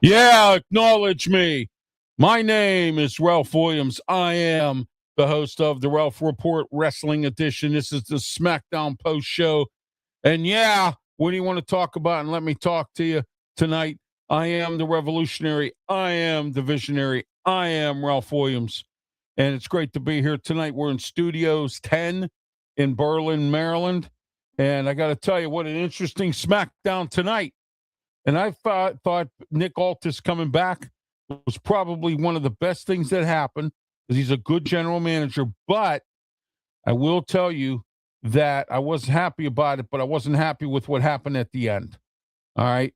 Yeah, acknowledge me. My name is Ralph Williams. I am the host of the Ralph Report Wrestling Edition. This is the Smackdown post show. And yeah, what do you want to talk about? And let me talk to you tonight. I am the revolutionary. I am the visionary. I am Ralph Williams. And it's great to be here tonight. We're in Studios 10 in Berlin, Maryland. And I got to tell you, what an interesting Smackdown tonight. And I thought Nick Aldis coming back was probably one of the best things that happened, because he's a good general manager. But I will tell you that I wasn't happy about it, but I wasn't happy with what happened at the end. All right.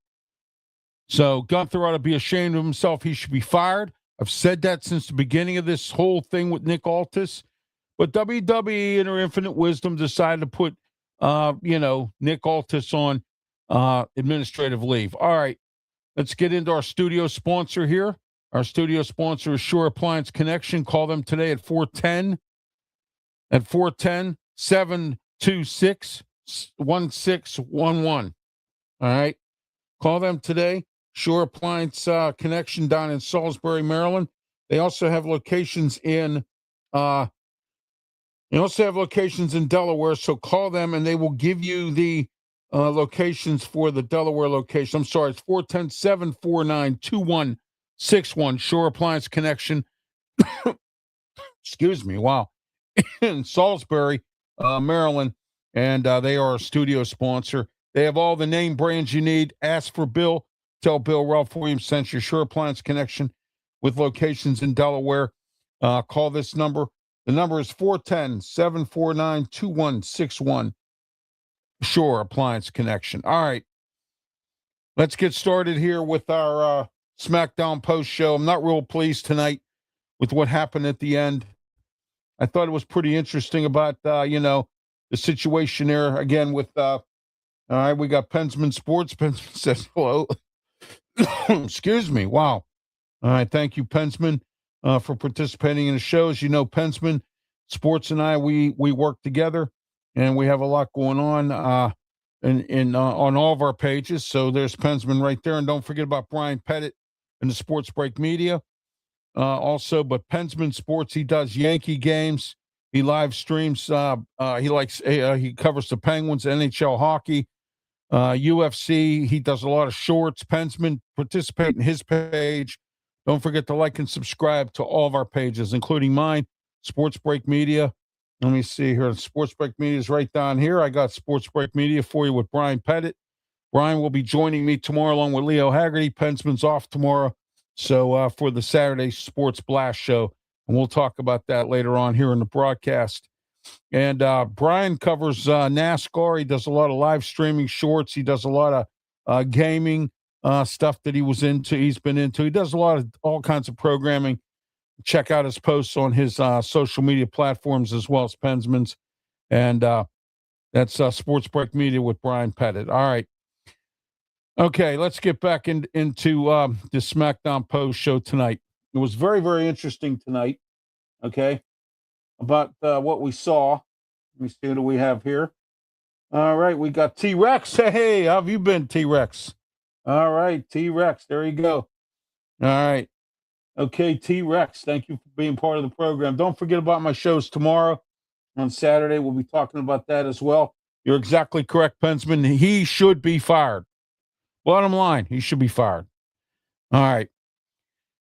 So Gunther ought to be ashamed of himself. He should be fired. I've said that since the beginning of this whole thing with Nick Aldis. But WWE, in her infinite wisdom, decided to put, Nick Aldis on administrative leave. All right, let's get into our studio sponsor here. Our studio sponsor is Sure Appliance Connection. Call them today at 410-726-1611. All right, call them today. Sure Appliance Connection down in Salisbury, Maryland. They also have locations in Delaware. So call them and they will give you the locations for the Delaware location. I'm sorry, it's 410-749-2161. Sure Appliance Connection. Excuse me. Wow. In Salisbury, Maryland. And they are a studio sponsor. They have all the name brands you need. Ask for Bill. Tell Bill Ralph Williams sent you. Sure Appliance Connection with locations in Delaware. Call this number. The number is 410-749-2161. Sure Appliance Connection. All right. Let's get started here with our Smackdown post show. I'm not real pleased tonight with what happened at the end. I thought it was pretty interesting about, the situation there again with, all right, we got Pensman Sports. Pensman says hello. Excuse me. Wow. All right. Thank you, Pensman, for participating in the show. As you know, Pensman Sports and I, we work together, and we have a lot going on on all of our pages. So there's Pensman right there. And don't forget about Brian Pettit and the Sports Break Media. Also, but Pensman Sports, he does Yankee games. He live streams. He covers the Penguins, NHL hockey, UFC. He does a lot of shorts. Pensman, participate in his page. Don't forget to like and subscribe to all of our pages, including mine, Sports Break Media. Let me see here. Sports Break Media is right down here. I got Sports Break Media for you with Brian Pettit. Brian will be joining me tomorrow along with Leo Haggerty. Pensman's off tomorrow. So for the Saturday Sports Blast show, and we'll talk about that later on here in the broadcast. And Brian covers NASCAR. He does a lot of live streaming shorts. He does a lot of gaming stuff that he's been into. He does all kinds of programming. Check out his posts on his social media platforms as well as Pensman's. And that's Sports Break Media with Brian Pettit. All right. Okay, let's get back into the SmackDown post show tonight. It was very, very interesting tonight, okay, about what we saw. Let me see, what do we have here? All right, we got T-Rex. Hey, how have you been, T-Rex? All right, T-Rex, there you go. All right. Okay, T-Rex, thank you for being part of the program. Don't forget about my shows tomorrow. On Saturday, we'll be talking about that as well. You're exactly correct, Pensman. He should be fired. Bottom line, he should be fired. All right.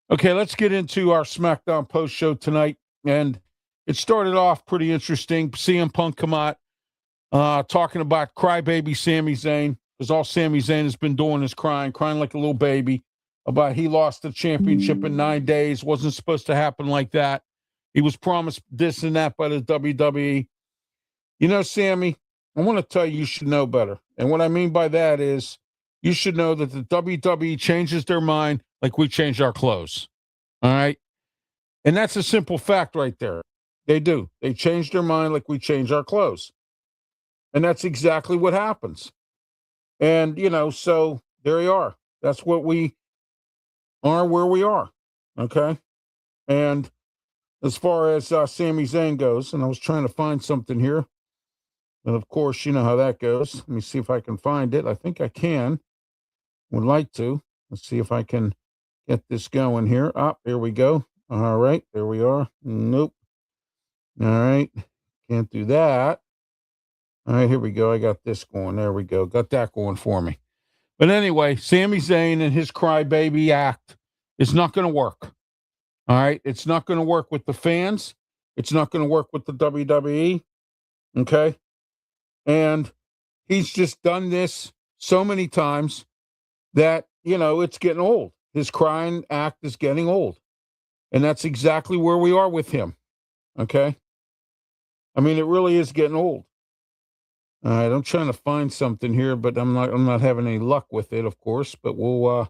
Okay, let's get into our SmackDown post show tonight. And it started off pretty interesting. CM Punk come out talking about crybaby Sami Zayn, because all Sami Zayn has been doing is crying like a little baby about he lost the championship in 9 days. Wasn't supposed to happen like that. He was promised this and that by the WWE. You know, Sammy, I want to tell you, you should know better. And what I mean by that is you should know that the WWE changes their mind like we change our clothes. All right? And that's a simple fact right there. They do. They change their mind like we change our clothes. And that's exactly what happens. And, you know, so there you are. That's what we are, where we are. Okay? And as far as Sami Zayn goes, and I was trying to find something here. And of course, you know how that goes. Let me see if I can find it. I think I can. Would like to. Let's see if I can get this going here. Here we go. All right. There we are. Nope. All right. Can't do that. All right. Here we go. I got this going. There we go. Got that going for me. But anyway, Sami Zayn and his crybaby act is not going to work. All right. It's not going to work with the fans. It's not going to work with the WWE. Okay. And he's just done this so many times that, you know, it's getting old. His crying act is getting old. And that's exactly where we are with him. Okay? I mean, it really is getting old. All right, I'm trying to find something here, but I'm not having any luck with it, of course, but we'll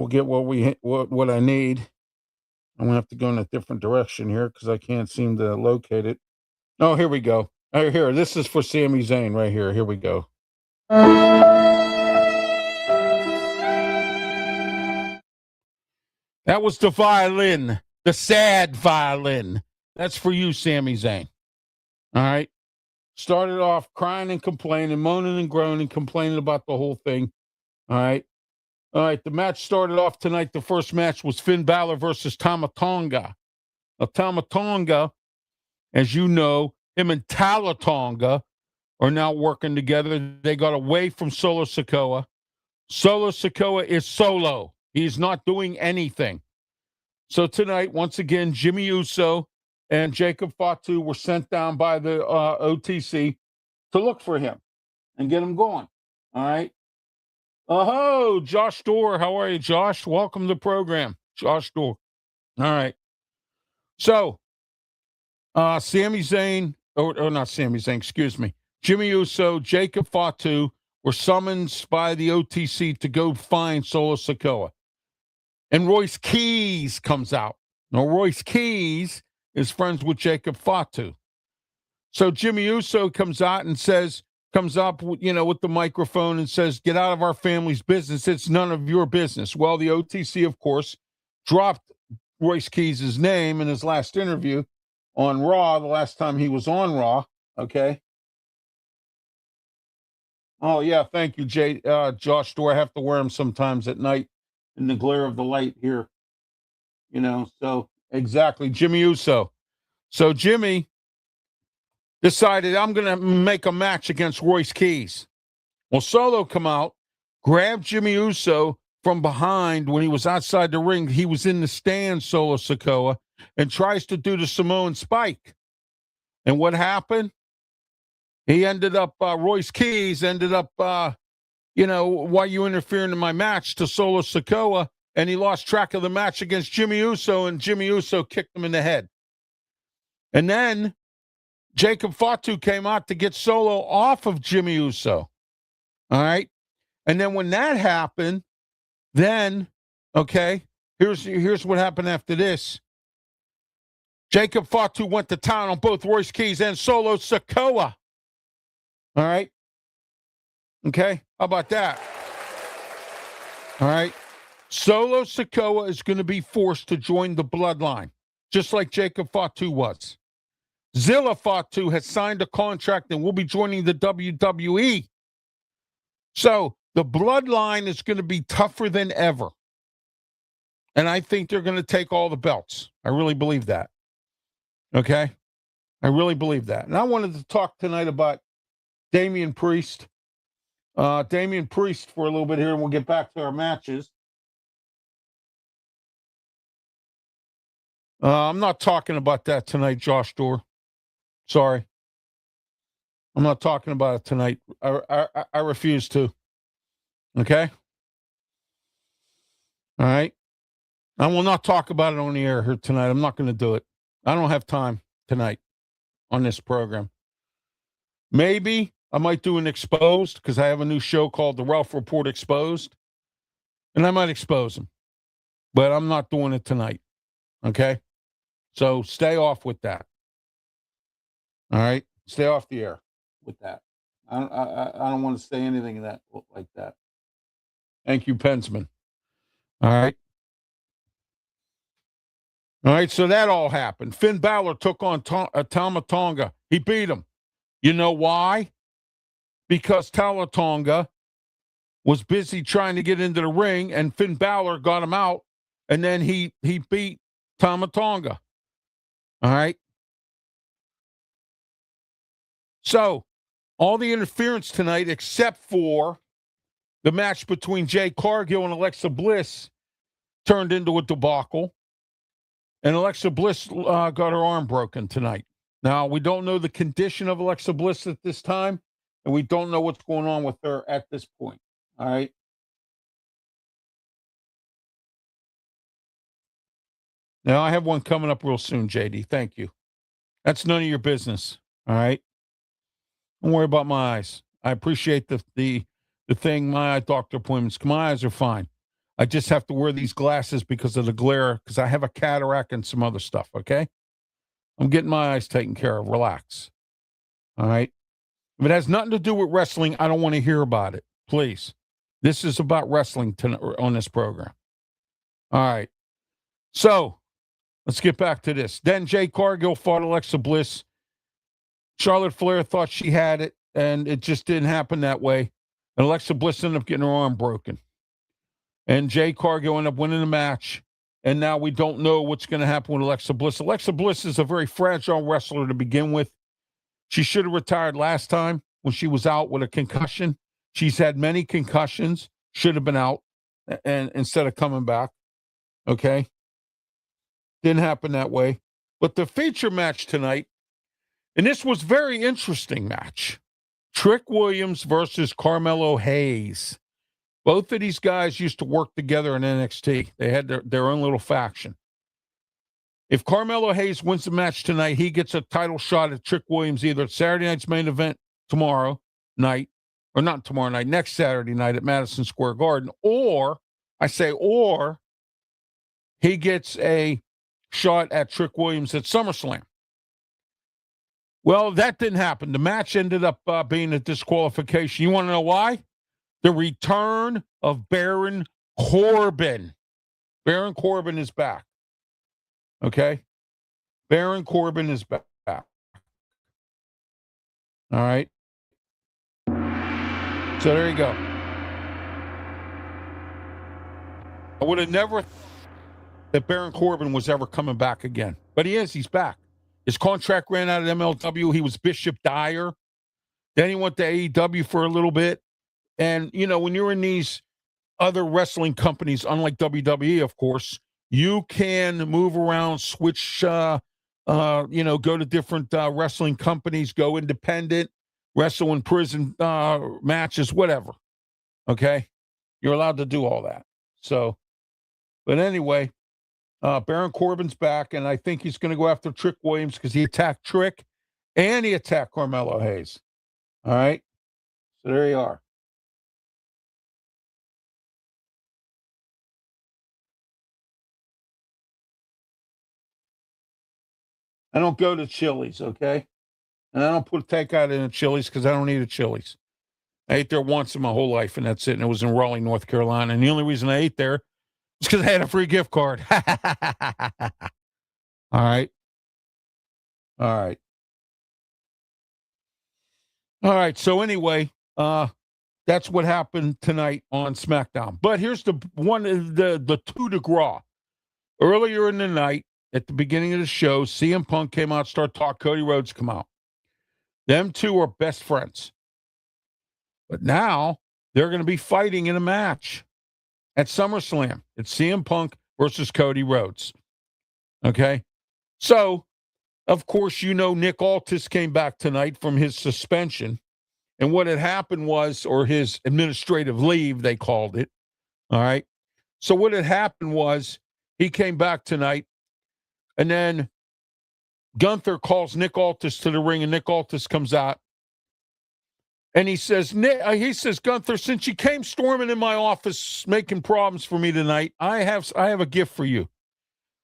get what I need. I'm going to have to go in a different direction here because I can't seem to locate it. Oh, here we go. Here, this is for Sami Zayn right here. Here we go. That was the violin, the sad violin. That's for you, Sami Zayn. All right. Started off crying and complaining, moaning and groaning, complaining about the whole thing. All right. All right. The match started off tonight. The first match was Finn Balor versus Tama Tonga. Now, Tama Tonga, as you know, him and Tala Tonga are now working together. They got away from Solo Sikoa. Solo Sikoa is solo. He's not doing anything. So tonight, once again, Jimmy Uso and Jacob Fatu were sent down by the OTC to look for him and get him going. All right. Oh, Josh Dorr. How are you, Josh? Welcome to the program, Josh Dorr. All right. So, Sami Zayn, or not Sami Zayn, excuse me. Jimmy Uso, Jacob Fatu were summoned by the OTC to go find Solo Sikoa. And Royce Keys comes out. Now, Royce Keys is friends with Jacob Fatu. So Jimmy Uso comes out and comes up, you know, with the microphone and says, "Get out of our family's business. It's none of your business." Well, the OTC, of course, dropped Royce Keys' name in his last interview on Raw, the last time he was on Raw. Okay. Oh, yeah. Thank you, Josh. Do I have to wear them sometimes at night in the glare of the light here? You know, so exactly. Jimmy Uso. So Jimmy decided, I'm going to make a match against Royce Keys. Well, Solo come out, grabbed Jimmy Uso from behind when he was outside the ring. He was in the stand, Solo Sikoa, and tries to do the Samoan spike. And what happened? He ended up, Royce Keys ended up, you know, why you interfering in my match to Solo Sikoa, and he lost track of the match against Jimmy Uso, and Jimmy Uso kicked him in the head. And then Jacob Fatu came out to get Solo off of Jimmy Uso. All right. And then when that happened, then, okay, here's what happened after this. Jacob Fatu went to town on both Royce Keys and Solo Sikoa. All right. Okay. How about that? All right. Solo Sikoa is going to be forced to join the bloodline, just like Jacob Fatu was. Zilla Fatu has signed a contract and will be joining the WWE. So the bloodline is going to be tougher than ever. And I think they're going to take all the belts. I really believe that. Okay? I really believe that. And I wanted to talk tonight about Damian Priest. Damian Priest for a little bit here, and we'll get back to our matches. I'm not talking about that tonight, Josh Dorr. Sorry. I'm not talking about it tonight. I refuse to. Okay? All right? I will not talk about it on the air here tonight. I'm not going to do it. I don't have time tonight on this program. Maybe I might do an exposed because I have a new show called The Ralph Report Exposed, and I might expose him. But I'm not doing it tonight. Okay? So stay off with that. All right? Stay off the air with that. I don't want to say anything that like that. Thank you, Pensman. All right. All right, so that all happened. Finn Balor took on Tama Tonga. He beat him. You know why? Because Tama Tonga was busy trying to get into the ring, and Finn Balor got him out, and then he beat Tama Tonga. All right? So, all the interference tonight, except for the match between Jay Cargill and Alexa Bliss, turned into a debacle. And Alexa Bliss got her arm broken tonight. Now, we don't know the condition of Alexa Bliss at this time, and we don't know what's going on with her at this point. All right? Now, I have one coming up real soon, JD. Thank you. That's none of your business. All right? Don't worry about my eyes. I appreciate the thing, my eye doctor appointments. My eyes are fine. I just have to wear these glasses because of the glare, because I have a cataract and some other stuff, okay? I'm getting my eyes taken care of. Relax. All right? If it has nothing to do with wrestling, I don't want to hear about it. Please. This is about wrestling on this program. All right. So, let's get back to this. Then Jay Cargill fought Alexa Bliss. Charlotte Flair thought she had it, and it just didn't happen that way. And Alexa Bliss ended up getting her arm broken. And Jay Cargill ended up winning the match. And now we don't know what's going to happen with Alexa Bliss. Alexa Bliss is a very fragile wrestler to begin with. She should have retired last time when she was out with a concussion. She's had many concussions, should have been out and instead of coming back. Okay? Didn't happen that way. But the feature match tonight, and this was very interesting match. Trick Williams versus Carmelo Hayes. Both of these guys used to work together in NXT. They had their own little faction. If Carmelo Hayes wins the match tonight, he gets a title shot at Trick Williams either at Saturday night's main event tomorrow night, or not tomorrow night, next Saturday night at Madison Square Garden, or he gets a shot at Trick Williams at SummerSlam. Well, that didn't happen. The match ended up being a disqualification. You want to know why? The return of Baron Corbin. Baron Corbin is back. Okay? Baron Corbin is back. All right? So there you go. I would have never thought that Baron Corbin was ever coming back again. But he is. He's back. His contract ran out at MLW. He was Bishop Dyer. Then he went to AEW for a little bit. And, you know, when you're in these other wrestling companies, unlike WWE, of course, you can move around, switch, go to different wrestling companies, go independent, wrestle in prison matches, whatever. Okay? You're allowed to do all that. So, but anyway, Baron Corbin's back, and I think he's going to go after Trick Williams because he attacked Trick and he attacked Carmelo Hayes. All right? So there you are. I don't go to Chili's, okay? And I don't put takeout in a Chili's because I don't eat at Chili's. I ate there once in my whole life, and that's it. And it was in Raleigh, North Carolina. And the only reason I ate there was because I had a free gift card. All right. All right. All right. So anyway, that's what happened tonight on SmackDown. But here's the coup de grace. Earlier in the night, at the beginning of the show, CM Punk came out, started talking. Cody Rhodes come out. Them two are best friends. But now they're going to be fighting in a match at SummerSlam. It's CM Punk versus Cody Rhodes. Okay? So, of course, Nick Aldis came back tonight from his suspension. And what had happened was, or his administrative leave, they called it. All right? So what had happened was he came back tonight, and then Gunther calls Nick Aldis to the ring, and Nick Aldis comes out. And he says, Gunther, since you came storming in my office making problems for me tonight, I have a gift for you.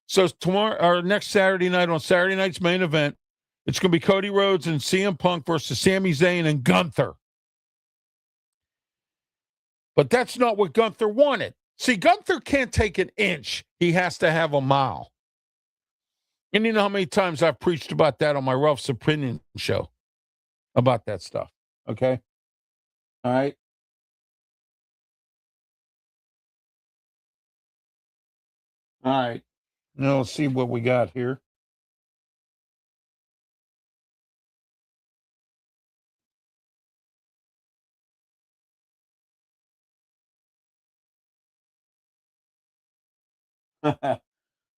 So tomorrow, or next Saturday night, on Saturday night's main event, it's going to be Cody Rhodes and CM Punk versus Sami Zayn and Gunther. But that's not what Gunther wanted. See, Gunther can't take an inch. He has to have a mile. And you know how many times I've preached about that on my Ralph's Opinion show about that stuff. Okay? All right? All right. Now let's see what we got here.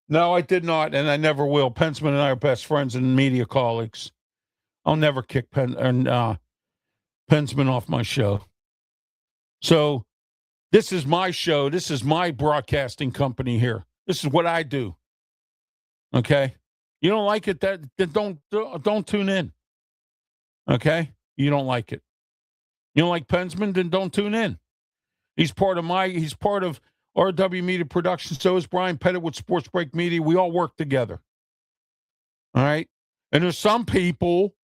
No, I did not, and I never will. Pensman and I are best friends and media colleagues. I'll never kick Pensman off my show. So this is my show. This is my broadcasting company here. This is what I do. Okay? You don't like it, then don't tune in. Okay? You don't like it. You don't like Pensman, then don't tune in. He's part of RW Media Production. So is Brian Pettit with Sports Break Media. We all work together. All right? And there's some people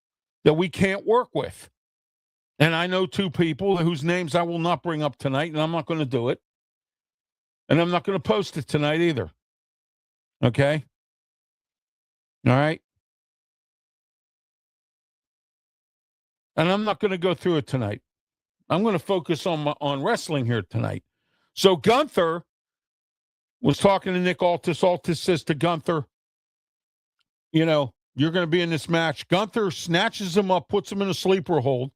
that we can't work with. And I know two people whose names I will not bring up tonight, and I'm not going to do it. And I'm not going to post it tonight either. Okay? All right? And I'm not going to go through it tonight. I'm going to focus on wrestling here tonight. So Gunther was talking to Nick Aldis. Aldis says to Gunther, you're going to be in this match. Gunther snatches him up, puts him in a sleeper hold.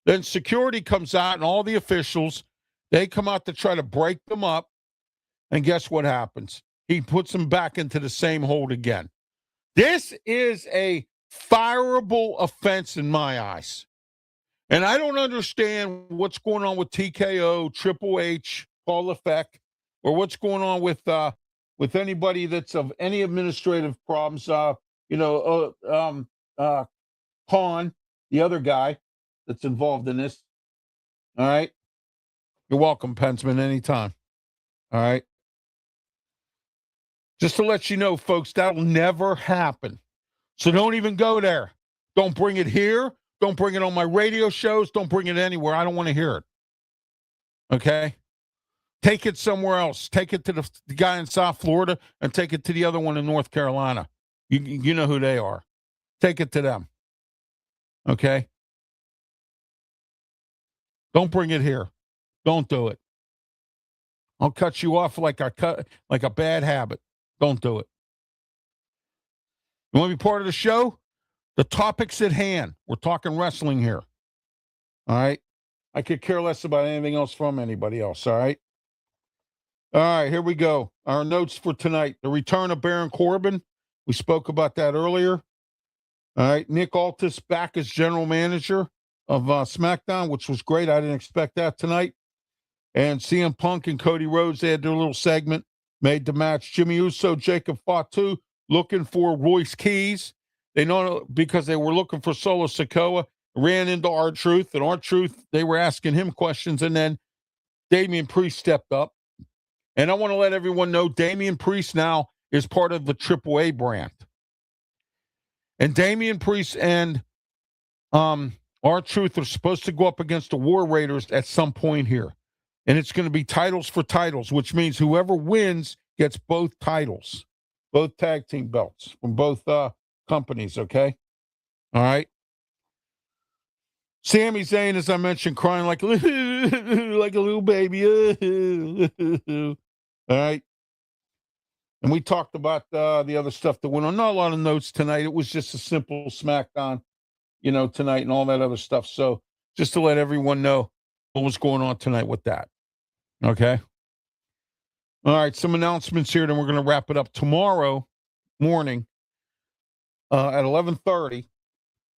Then security comes out and all the officials, they come out to try to break them up. And guess what happens? He puts them back into the same hold again. This is a fireable offense in my eyes. And I don't understand what's going on with TKO, Triple H, Paul Levesque, or what's going on with anybody that's of any administrative problems. Khan, the other guy that's involved in this. All right. You're welcome, Pensman, anytime. All right. Just to let you know, folks, that'll never happen. So don't even go there. Don't bring it here. Don't bring it on my radio shows. Don't bring it anywhere. I don't want to hear it. Okay? Take it somewhere else. Take it to the guy in South Florida and take it to the other one in North Carolina. You know who they are. Take it to them. Okay? Don't bring it here. Don't do it. I'll cut you off like a bad habit. Don't do it. You want to be part of the show? The topic's at hand. We're talking wrestling here. All right? I could care less about anything else from anybody else. All right? All right, here we go. Our notes for tonight. The return of Baron Corbin. We spoke about that earlier. All right. Nick Aldis back as general manager of SmackDown, which was great. I didn't expect that tonight. And CM Punk and Cody Rhodes, they had their little segment, made the match. Jimmy Uso, Jacob Fatu, looking for Royce Keys. They know because they were looking for Solo Sikoa, ran into R-Truth. And R-Truth, they were asking him questions. And then Damian Priest stepped up. And I want to let everyone know Damian Priest now is part of the AAA brand. And Damian Priest and R-Truth are supposed to go up against the War Raiders at some point here. And it's going to be titles for titles, which means whoever wins gets both titles, both tag team belts from both companies, okay? All right? Sami Zayn, as I mentioned, crying like a little baby. All right? And we talked about the other stuff that went on. Not a lot of notes tonight. It was just a simple SmackDown, tonight and all that other stuff. So just to let everyone know, what was going on tonight with that. Okay. All right. Some announcements here, then we're going to wrap it up. Tomorrow morning at 11:30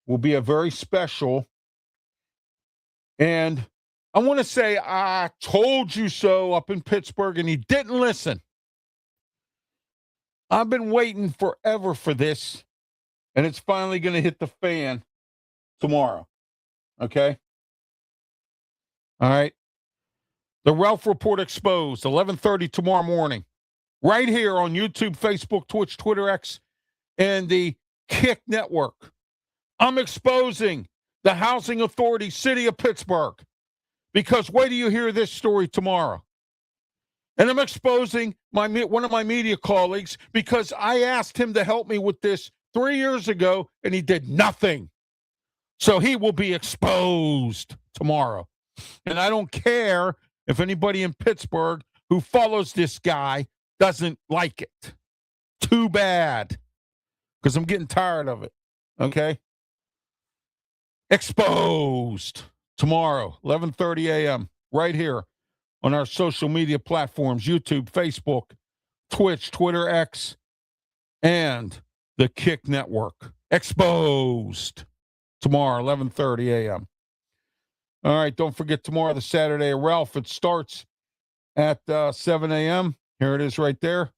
will be a very special. And I want to say, I told you so up in Pittsburgh, and he didn't listen. I've been waiting forever for this, and it's finally going to hit the fan tomorrow. Okay? All right. The Ralph Report Exposed, 11:30 tomorrow morning, right here on YouTube, Facebook, Twitch, Twitter, X, and the Kick Network. I'm exposing the Housing Authority, City of Pittsburgh, because wait till you hear this story tomorrow. And I'm exposing one of my media colleagues because I asked him to help me with this 3 years ago, and he did nothing. So he will be exposed tomorrow. And I don't care if anybody in Pittsburgh who follows this guy doesn't like it. Too bad. Because I'm getting tired of it. Okay? Exposed tomorrow, 11:30 a.m., right here on our social media platforms, YouTube, Facebook, Twitch, Twitter, X, and the Kick Network. Exposed tomorrow, 11:30 a.m. All right, don't forget tomorrow, the Saturday of Ralph. It starts at 7 a.m. Here it is right there.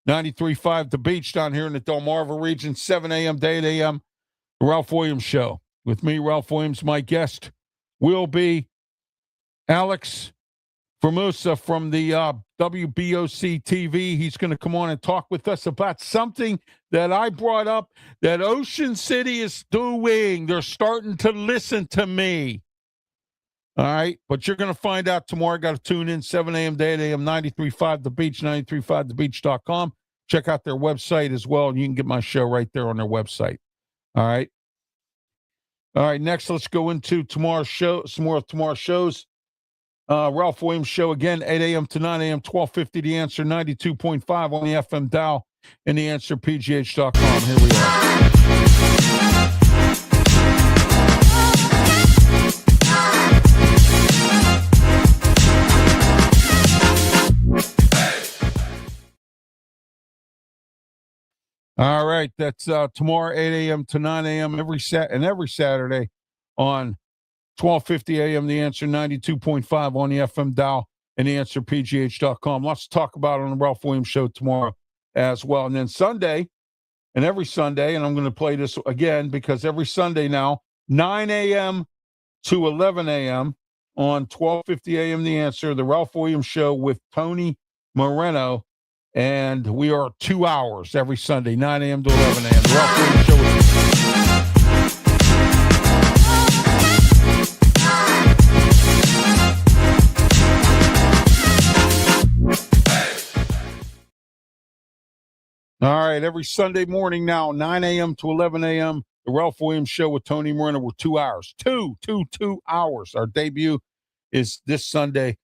93.5 The Beach down here in the Delmarva region, 7 a.m. to 8 a.m. The Ralph Williams Show. With me, Ralph Williams. My guest will be Alex Formosa from the WBOC TV. He's going to come on and talk with us about something that I brought up that Ocean City is doing. They're starting to listen to me. All right, but you're going to find out tomorrow. Got to tune in 7 a.m. to 8 a.m. 93.5 The Beach, 935thebeach.com. Check out their website as well, and you can get my show right there on their website. All right. All right, next let's go into tomorrow's show, some more of tomorrow's shows. Ralph Williams Show again, 8 a.m. to 9 a.m., 1250 The Answer, 92.5 on the FM dial, and theanswerpgh.com. Here we are. All right, that's tomorrow, 8 a.m. to 9 a.m. every Saturday on 1250 a.m. The Answer, 92.5 on the FM dial, and theanswerpgh.com. Lots to talk about on the Ralph Williams Show tomorrow as well. And then Sunday, and every Sunday, and I'm going to play this again because every Sunday now, 9 a.m. to 11 a.m. on 1250 a.m. The Answer, the Ralph Williams Show with Tony Moreno. And we are 2 hours every Sunday, 9 a.m. to 11 a.m. The Ralph Williams Show All right, every Sunday morning now, 9 a.m. to 11 a.m., the Ralph Williams Show with Tony Moreno. We're 2 hours. 2 hours. Our debut is this Sunday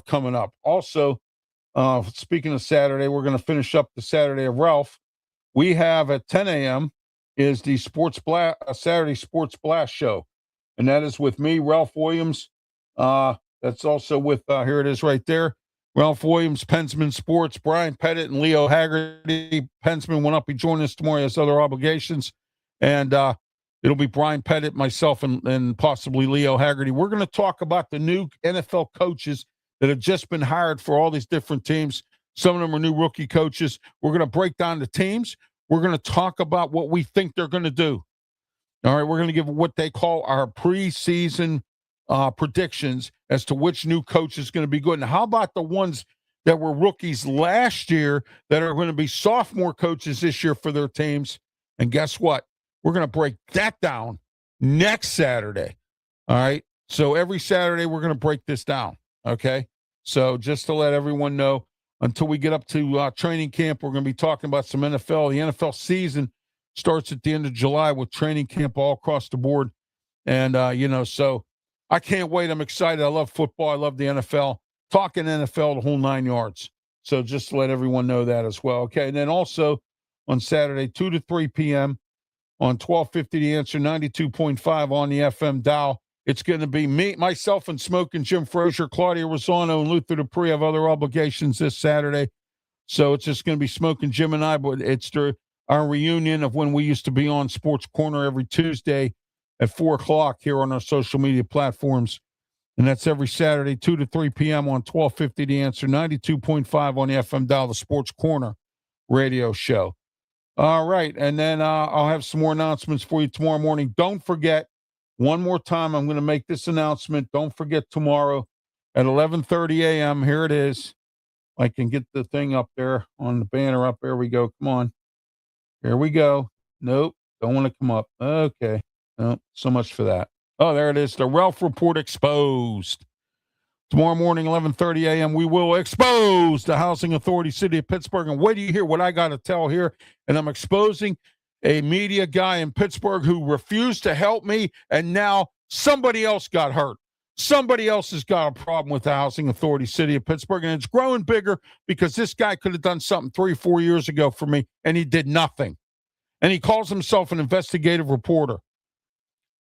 coming up. Also, speaking of Saturday, we're going to finish up the Saturday of Ralph. We have at 10 a.m. is the Saturday Sports Blast Show. And that is with me, Ralph Williams. That's also with, here it is right there, Ralph Williams, Pensman Sports, Brian Pettit, and Leo Haggerty. Pensman will not be joining us tomorrow. He has other obligations. And it'll be Brian Pettit, myself, and possibly Leo Haggerty. We're going to talk about the new NFL coaches that have just been hired for all these different teams. Some of them are new rookie coaches. We're going to break down the teams. We're going to talk about what we think they're going to do. All right, we're going to give what they call our preseason predictions as to which new coach is going to be good. And how about the ones that were rookies last year that are going to be sophomore coaches this year for their teams? And guess what? We're going to break that down next Saturday. All right, so every Saturday we're going to break this down. Okay, so just to let everyone know, until we get up to training camp, we're going to be talking about some NFL. The NFL season starts at the end of July with training camp all across the board. And, so I can't wait. I'm excited. I love football. I love the NFL. Talking NFL, the whole 9 yards. So just to let everyone know that as well. Okay, and then also on Saturday, 2 to 3 p.m. on 1250 The Answer, 92.5 on the FM dial, It's going to be me, myself, and Smoking Jim Frazier. Claudia Rosano and Luther Dupree have other obligations this Saturday. So it's just going to be Smoking Jim and I, but it's our reunion of when we used to be on Sports Corner every Tuesday at 4 o'clock here on our social media platforms. And that's every Saturday, 2 to 3 p.m. on 1250 The Answer, 92.5 on the FM dial, the Sports Corner radio show. All right. And then I'll have some more announcements for you tomorrow morning. Don't forget, one more time, I'm going to make this announcement. Don't forget tomorrow at 11:30 a.m. Here it is. I can get the thing up there on the banner up. There we go. Come on. Here we go. Nope. Don't want to come up. Okay. No, so much for that. Oh, there it is. The Ralph Report exposed. Tomorrow morning, 11:30 a.m., we will expose the Housing Authority City of Pittsburgh. And wait till you hear what I got to tell here. And I'm exposing a media guy in Pittsburgh who refused to help me, and now somebody else got hurt. Somebody else has got a problem with the Housing Authority City of Pittsburgh, and it's growing bigger because this guy could have done something 3-4 years ago for me, and he did nothing. And he calls himself an investigative reporter.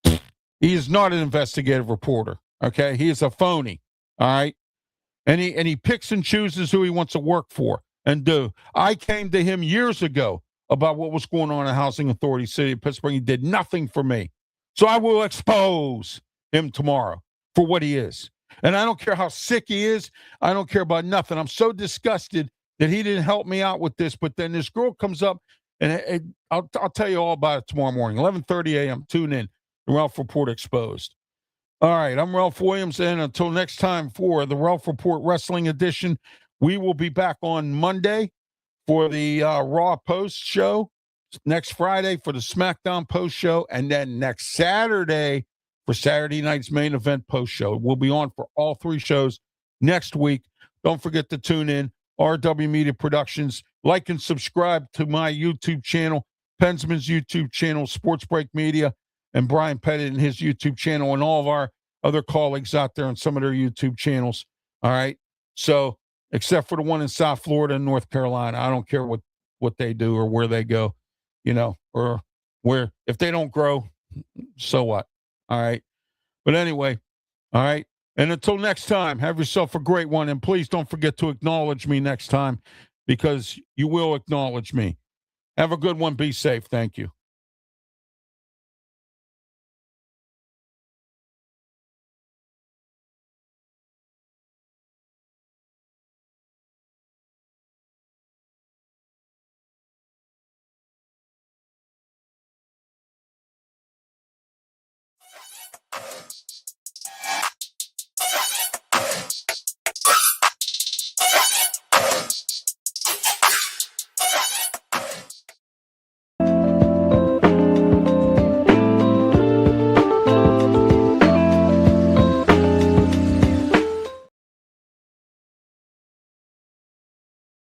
He is not an investigative reporter, okay? He is a phony. All right. And he picks and chooses who he wants to work for and do. I came to him years ago about what was going on in Housing Authority City of Pittsburgh. He did nothing for me. So I will expose him tomorrow for what he is. And I don't care how sick he is. I don't care about nothing. I'm so disgusted that he didn't help me out with this. But then this girl comes up, and I'll tell you all about it tomorrow morning, 11:30 a.m. Tune in. The Ralph Report exposed. All right, I'm Ralph Williams, and until next time for the Ralph Report Wrestling Edition, we will be back on Monday for the Raw Post Show, next Friday for the SmackDown Post Show, and then next Saturday for Saturday night's main event Post Show. We'll be on for all three shows next week. Don't forget to tune in, RW Media Productions. Like and subscribe to my YouTube channel, Pensman's YouTube channel, Sports Break Media, and Brian Pettit and his YouTube channel, and all of our other colleagues out there on some of their YouTube channels. All right. So, except for the one in South Florida and North Carolina, I don't care what they do or where they go, or where, if they don't grow, so what? All right. But anyway, all right. And until next time, have yourself a great one. And please don't forget to acknowledge me next time, because you will acknowledge me. Have a good one. Be safe. Thank you.